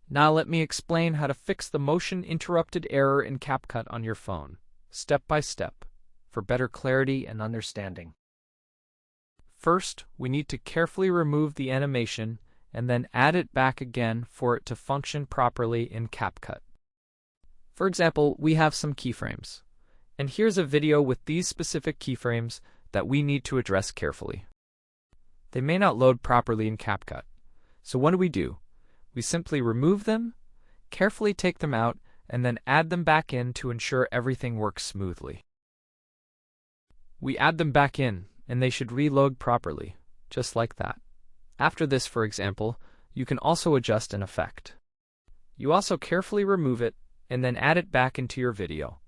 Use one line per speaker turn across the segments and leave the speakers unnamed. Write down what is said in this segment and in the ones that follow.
Now let me explain how to fix the motion interrupted error in CapCut on your phone, step by step, for better clarity and understanding. First, we need to carefully remove the animation and then add it back again for it to function properly in CapCut. For example, we have some keyframes, and here's a video with these specific keyframes that we need to address carefully. They may not load properly in CapCut, so what do? We simply remove them, carefully take them out, and then add them back in to ensure everything works smoothly. We add them back in, and they should reload properly, just like that. After this, for example, you can also adjust an effect. You also carefully remove it, and then add it back into your video.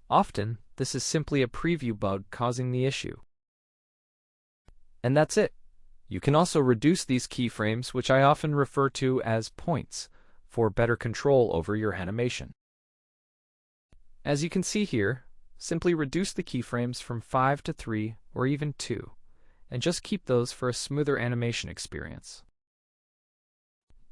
Often, this is simply a preview bug causing the issue. And that's it. You can also reduce these keyframes, which I often refer to as points, for better control over your animation. As you can see here, simply reduce the keyframes from 5 to 3 or even 2, and just keep those for a smoother animation experience.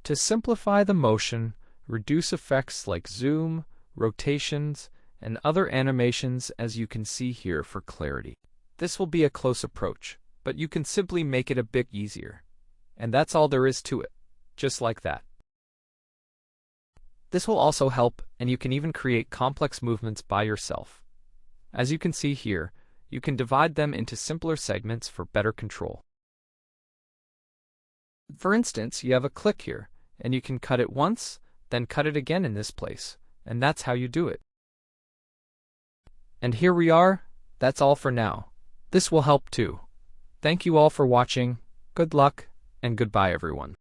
To simplify the motion, reduce effects like zoom, rotations, and other animations as you can see here for clarity. This will be a close approach, but you can simply make it a bit easier. And that's all there is to it, just like that. This will also help, and you can even create complex movements by yourself. As you can see here, you can divide them into simpler segments for better control. For instance, you have a click here, and you can cut it once, then cut it again in this place, and that's how you do it. And here we are. That's all for now. This will help too. Thank you all for watching. Good luck, and goodbye everyone.